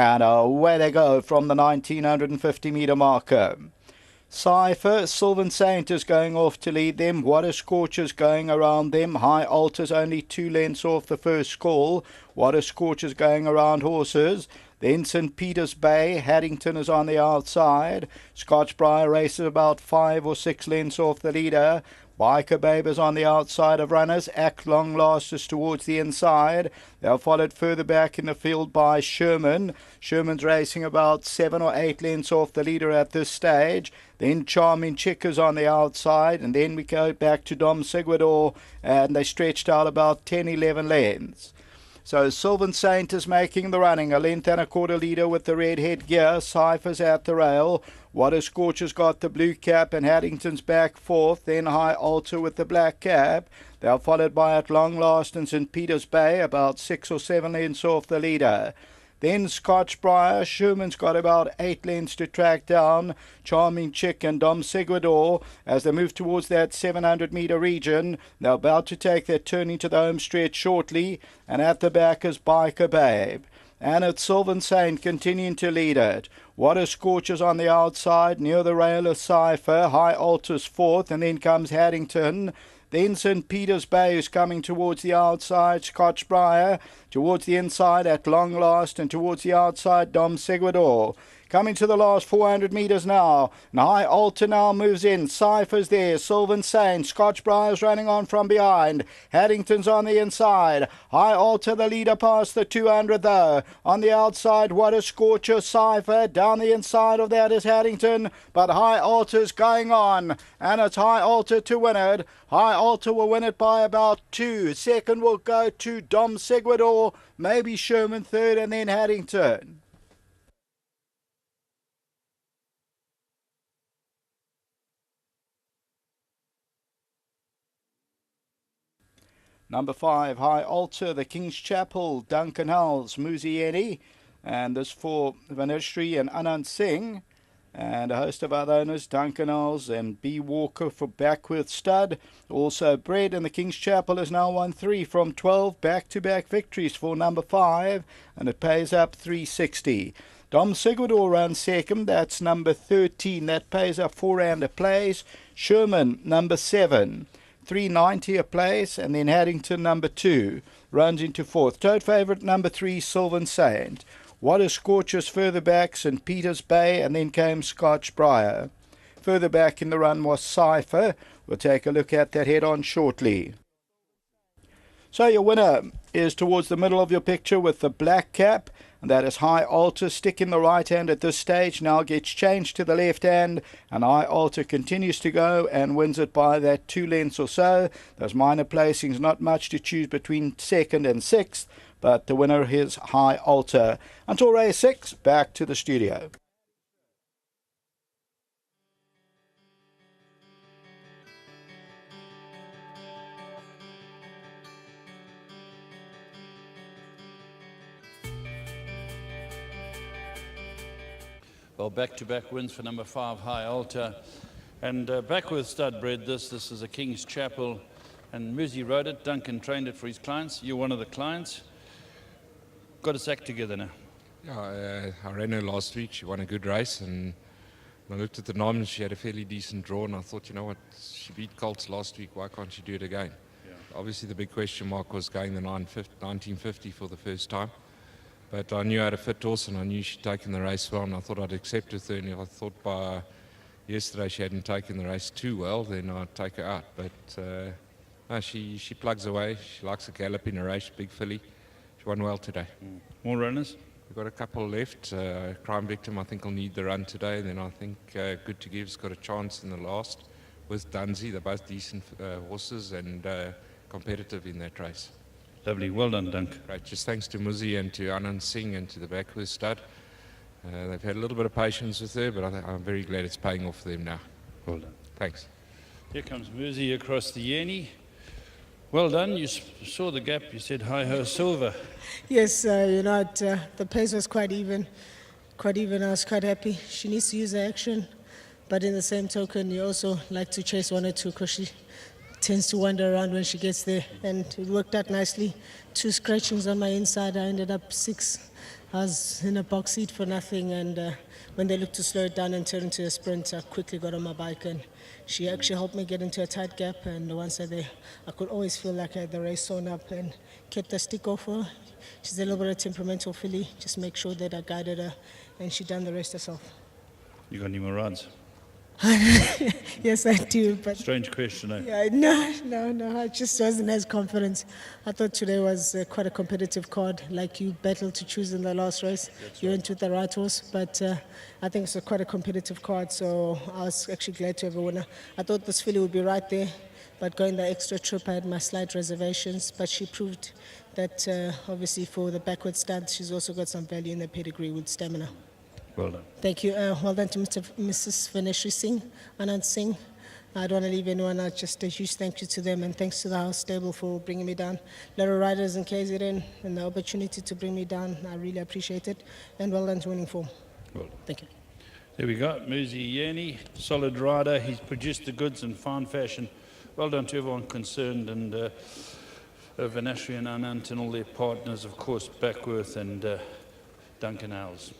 And away they go from the 1950-metre marker. Cypher, Sylvan Saint is going off to lead them. What a Scorcher's going around them. High Alta's only 2 lengths off the first call. What a Scorcher's going around horses. Then St. Peter's Bay, Haddington is on the outside. Scottsville races about 5 or 6 lengths off the leader. Biker Babe is on the outside of runners. Act Long Last is towards the inside. They're followed further back in the field by Sherman. Sherman's racing about 7 or 8 lengths off the leader at this stage. Then Charming Chick is on the outside. And then we go back to Dom Seguidor, and they stretched out about 10, 11 lengths. So Sylvan Saint is making the running. A length and a quarter leader with the red headgear. Cypher's at the rail. What a Scorcher's got the blue cap, and Haddington's back fourth. Then High Alta with the black cap. They're followed by At Long Last and St. Peter's Bay, about 6 or 7 lengths off the leader. Then Scottsville, Sherman's got about 8 lengths to track down. Charming Chick and Dom Seguidor as they move towards that 700-metre region. They're about to take their turn into the home stretch shortly. And at the back is Biker Babe. And it's Sylvan Saint continuing to lead it. What a Scorcher's on the outside. Near the rail is Cypher. High Alta's fourth, and then comes Haddington. Then St. Peter's Bay is coming towards the outside. Scottsville towards the inside At Long Last, and towards the outside Dom Seguidor. Coming to the last 400 metres now. And High Alta now moves in. Cypher's there. Sylvan Saint. Scottsbriar's running on from behind. Haddington's on the inside. High Alta the leader past the 200 though. On the outside, What a Scorcher, Cypher. Down the inside of that is Haddington. But High Alta's going on. And it's High Alta to win it. High Alta will win it by about 2. Second will go to Dom Seguidor. Maybe Sherman third, and then Haddington. Number 5, High Alta, the King's Chapel, Duncan Hulls, Muzieni, and this for Vanishri and Anand Singh, and a host of other owners, Duncan Hulls and B. Walker for Backworth Stud, also bred, and the King's Chapel has now won 3 from 12 back-to-back victories for number 5, and it pays up 360. Dom Seguidor runs second, that's number 13, that pays up 4 rand a place. Sherman, number 7. 390 a place, and then Haddington number 2 runs into fourth. Tote favourite number 3, Sylvan Saint. What a Scorcher's further back, St. Peter's Bay, and then came Scottsville. Further back in the run was Cypher. We'll take a look at that head-on shortly. So your winner is towards the middle of your picture with the black cap, and that is High Alta. Stick in the right hand at this stage, now gets changed to the left hand, and High Alta continues to go and wins it by that 2 lengths or so. Those minor placings, not much to choose between second and sixth, but the winner is High Alta. Until race 6, back to the studio. Well, back-to-back wins for number 5, High Alta. And Backworth Stud bred this. This is a King's Chapel. And Muzi rode it. Duncan trained it for his clients. You're one of the clients. Got his act together now. Yeah, I ran her last week. She won a good race. And when I looked at the noms, she had a fairly decent draw. And I thought, you know what, she beat Colts last week. Why can't she do it again? Yeah. Obviously, the big question mark was going the 1950 for the first time. But I knew I had a fit horse, and I knew she'd taken the race well, and I thought I'd accept her third. I thought by yesterday she hadn't taken the race too well, then I'd take her out. But no, she plugs away. She likes a gallop in a race, big filly. She won well today. More runners? We've got a couple left. Crime Victim, I think, will need the run today. Then I think Good to Give's got a chance in the last with Dunsey. They're both decent horses and competitive in that race. Lovely. Well done, Dunk. Great. Just thanks to Muzi and to Anand Singh and to the Backworth Stud. They've had a little bit of patience with her, but I'm very glad it's paying off for them now. Well done. Thanks. Here comes Muzi across the Yeni. Well done. You saw the gap. You said hi-ho silver. Yes, the pace was quite even. I was quite happy. She needs to use her action, but in the same token, you also like to chase 1 or 2 because she tends to wander around when she gets there, and it worked out nicely. 2 scratchings on my inside, I ended up 6. I was in a box seat for nothing, and when they looked to slow it down and turn into a sprint, I quickly got on my bike, and she actually helped me get into a tight gap, and once I there, I could always feel like I had the race sewn up and kept the stick off her. She's a little bit of a temperamental filly, just make sure that I guided her, and she done the rest herself. You got any more rides? Yes, I do, but Strange question, eh? yeah, no, I just wasn't as confident. I thought today was quite a competitive card, like you battled to choose in the last race. You went with the right horse, but I think it's quite a competitive card, so I was actually glad to have a winner. I thought this filly would be right there, but going the extra trip, I had my slight reservations, but she proved that obviously for the backward stance, she's also got some value in the pedigree with stamina. Well done. Thank you. Well done to Mrs. Vaneshri Singh, Anand Singh. I don't want to leave anyone out. Just a huge thank you to them, and thanks to the house stable for bringing me down. Little riders in KZN and the opportunity to bring me down. I really appreciate it. And well done to winning form. Well done. Thank you. There we go. Muzi Yeni, solid rider. He's produced the goods in fine fashion. Well done to everyone concerned, and Vaneshri and Anant and all their partners, of course, Backworth and Duncan Howells.